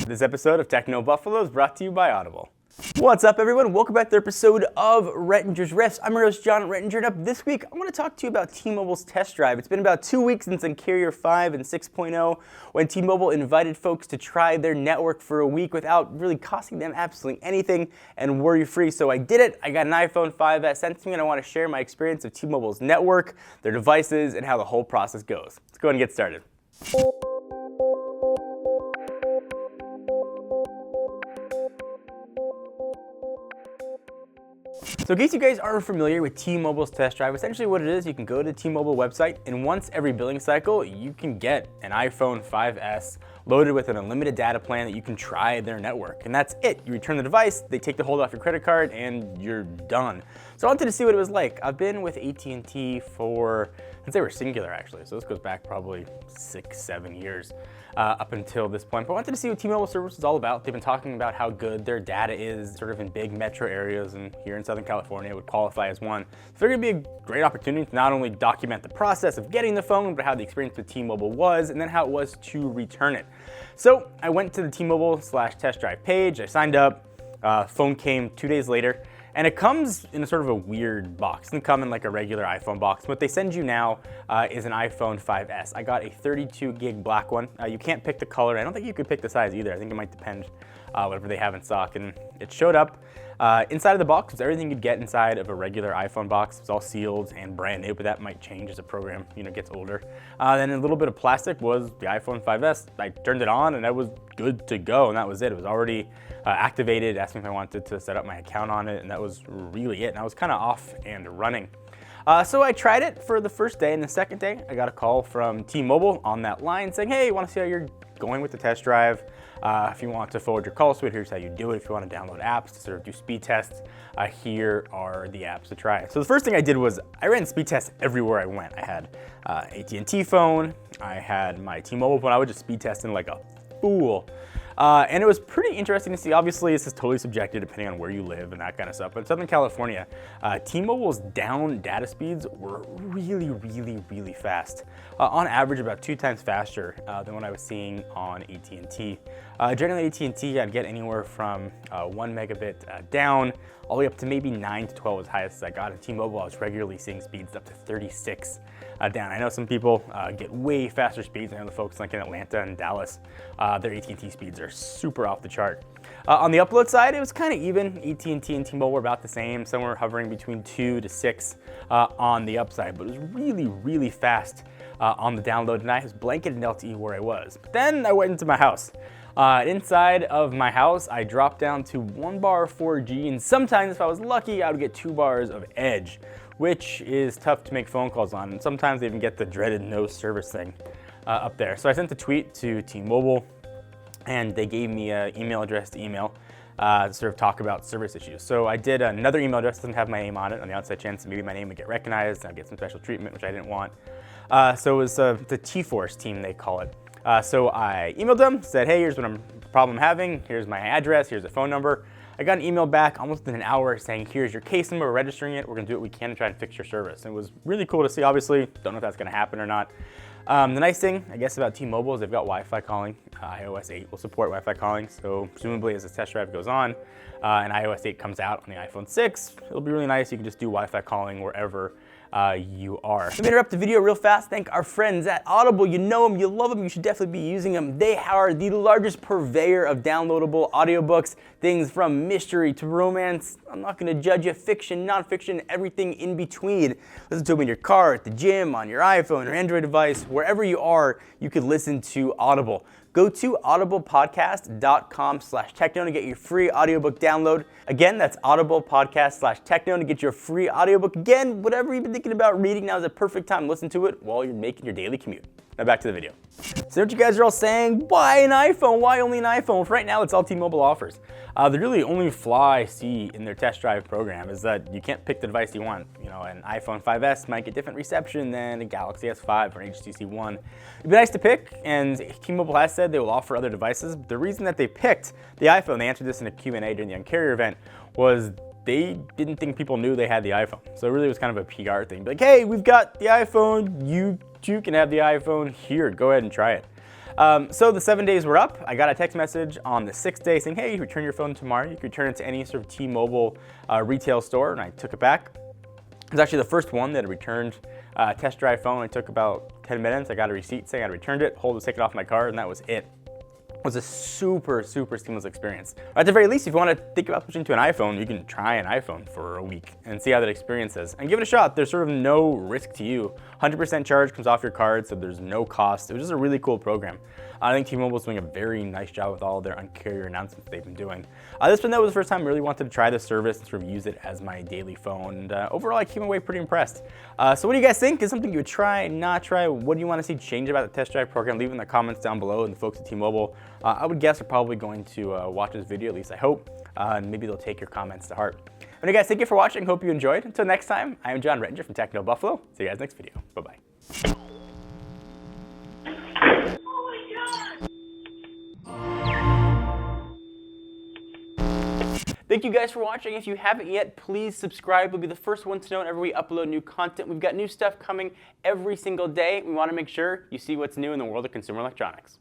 This episode of Techno Buffalo is brought to you by Audible. What's up, everyone? Welcome back to the episode of Rettinger's Riffs. I'm your host, John Rettinger, and up this week, I want to talk to you about T-Mobile's test drive. It's been about 2 weeks since Carrier 5 and 6.0, when T-Mobile invited folks to try their network for a week without really costing them absolutely anything and worry-free. So I did it. I got an iPhone 5S sent to me, and I want to share my experience of T-Mobile's network, their devices, and how the whole process goes. Let's go ahead and get started. So in case you guys aren't familiar with T-Mobile's test drive, essentially what it is, you can go to the T-Mobile website, and once every billing cycle, you can get an iPhone 5S loaded with an unlimited data plan that you can try their network. And that's it. You return the device, they take the hold off your credit card, and you're done. So I wanted to see what it was like. I've been with AT&T since they were Singular, actually. So this goes back probably 6-7 years up until this point. But I wanted to see what T-Mobile service is all about. They've been talking about how good their data is sort of in big metro areas, and here in Southern California it would qualify as one. So figured it'd be a great opportunity to not only document the process of getting the phone, but how the experience with T-Mobile was, and then how it was to return it. So I went to the T-Mobile/test drive page, I signed up, phone came 2 days later, and it comes in a sort of a weird box. It doesn't come in like a regular iPhone box. What they send you now is an iPhone 5S. I got a 32 gig black one. You can't pick the color. I don't think you could pick the size either. I think it might depend whatever they have in stock. And it showed up inside of the box was everything you'd get inside of a regular iPhone box. It's all sealed and brand new, but that might change as the program gets older. Then a little bit of plastic was the iPhone 5S. I turned it on and that was good to go, and that was it. It was already activated, asked me if I wanted to set up my account on it, and that was really it. And I was kind of off and running. So I tried it for the first day, and the second day I got a call from T-Mobile on that line saying, hey, you want to see how you're going with the test drive? If you want to forward your calls to it, here's how you do it. If you want to download apps to sort of do speed tests, here are the apps to try. So the first thing I did was I ran speed tests everywhere I went. I had AT&T phone, I had my T-Mobile phone. I would just speed testing like a fool. And it was pretty interesting to see. Obviously, this is totally subjective depending on where you live and that kind of stuff. But in Southern California, T-Mobile's down data speeds were really, really, really fast. On average, about 2 times faster than what I was seeing on AT&T. Generally, AT&T, I'd get anywhere from 1 megabit down all the way up to maybe 9 to 12 as highest as I got. At T-Mobile, I was regularly seeing speeds up to 36 down. I know some people get way faster speeds. I know the folks like in Atlanta and Dallas, their AT&T speeds are super off the chart. On the upload side, it was kind of even. AT&T and T-Mobile were about the same. Some were hovering between 2 to 6 on the upside, but it was really, really fast on the download, and I was blanketed in LTE where I was. But then I went into my house. Inside of my house, I dropped down to 1 bar 4G, and sometimes if I was lucky, I would get 2 bars of Edge, which is tough to make phone calls on, and sometimes they even get the dreaded no service thing up there. So I sent a tweet to T-Mobile, and they gave me an email address to email to sort of talk about service issues. So I did another email address that doesn't have my name on it, on the outside chance that maybe my name would get recognized and I'd get some special treatment, which I didn't want. So it was the T-Force team, they call it. So I emailed them, said, hey, here's what problem I'm having. Here's my address. Here's a phone number. I got an email back almost within an hour saying, here's your case number, we're registering it. We're going to do what we can to try and fix your service. And it was really cool to see. Obviously, don't know if that's going to happen or not. The nice thing, I guess, about T-Mobile is they've got Wi-Fi calling. iOS 8 will support Wi-Fi calling. So presumably as the test drive goes on and iOS 8 comes out on the iPhone 6, it'll be really nice. You can just do Wi-Fi calling wherever you are. Let me interrupt the video real fast. Thank our friends at Audible. You know them, you love them, you should definitely be using them. They are the largest purveyor of downloadable audiobooks, things from mystery to romance. I'm not going to judge you, fiction, nonfiction, everything in between. Listen to them in your car, at the gym, on your iPhone or Android device, wherever you are, you could listen to Audible. Go to audiblepodcast.com/techno to get your free audiobook download. Again, that's audiblepodcast/techno to get your free audiobook. Again, whatever you've been thinking about reading, now is a perfect time to listen to it while you're making your daily commute. Now back to the video. So what you guys are all saying, why an iPhone? Why only an iPhone? Well, right now, it's all T-Mobile offers. The really only flaw I see in their test drive program is that you can't pick the device you want. You know, an iPhone 5S might get different reception than a Galaxy S5 or an HTC One. It'd be nice to pick, and T-Mobile has said they will offer other devices. The reason that they picked the iPhone, they answered this in a Q&A during the Uncarrier event, was they didn't think people knew they had the iPhone. So it really was kind of a PR thing. Like, hey, we've got the iPhone. You too can have the iPhone. Here, go ahead and try it. So the 7 days were up. I got a text message on the 6th day saying, hey, you return your phone tomorrow. You can return it to any sort of T-Mobile retail store, and I took it back. It was actually the first one that returned a test drive phone. It took about 10 minutes. I got a receipt saying I returned it, hold was taken off my card, and that was it. It was a super, super seamless experience. At the very least, if you want to think about switching to an iPhone, you can try an iPhone for a week and see how that experience is. And give it a shot. There's sort of no risk to you. 100% charge comes off your card, so there's no cost. It was just a really cool program. I think T-Mobile is doing a very nice job with all of their Un-carrier announcements they've been doing. This one, that was the first time I really wanted to try the service and sort of use it as my daily phone. And overall, I came away pretty impressed. So what do you guys think? Is something you would try, not try? What do you want to see change about the test drive program? Leave in the comments down below, and the folks at T-Mobile, I would guess, are probably going to watch this video, at least I hope, and maybe they'll take your comments to heart. Anyway, guys, thank you for watching. Hope you enjoyed. Until next time, I am John Rettinger from Techno Buffalo. See you guys next video. Bye-bye. Thank you guys for watching. If you haven't yet, please subscribe. You'll be the first one to know whenever we upload new content. We've got new stuff coming every single day. We want to make sure you see what's new in the world of consumer electronics.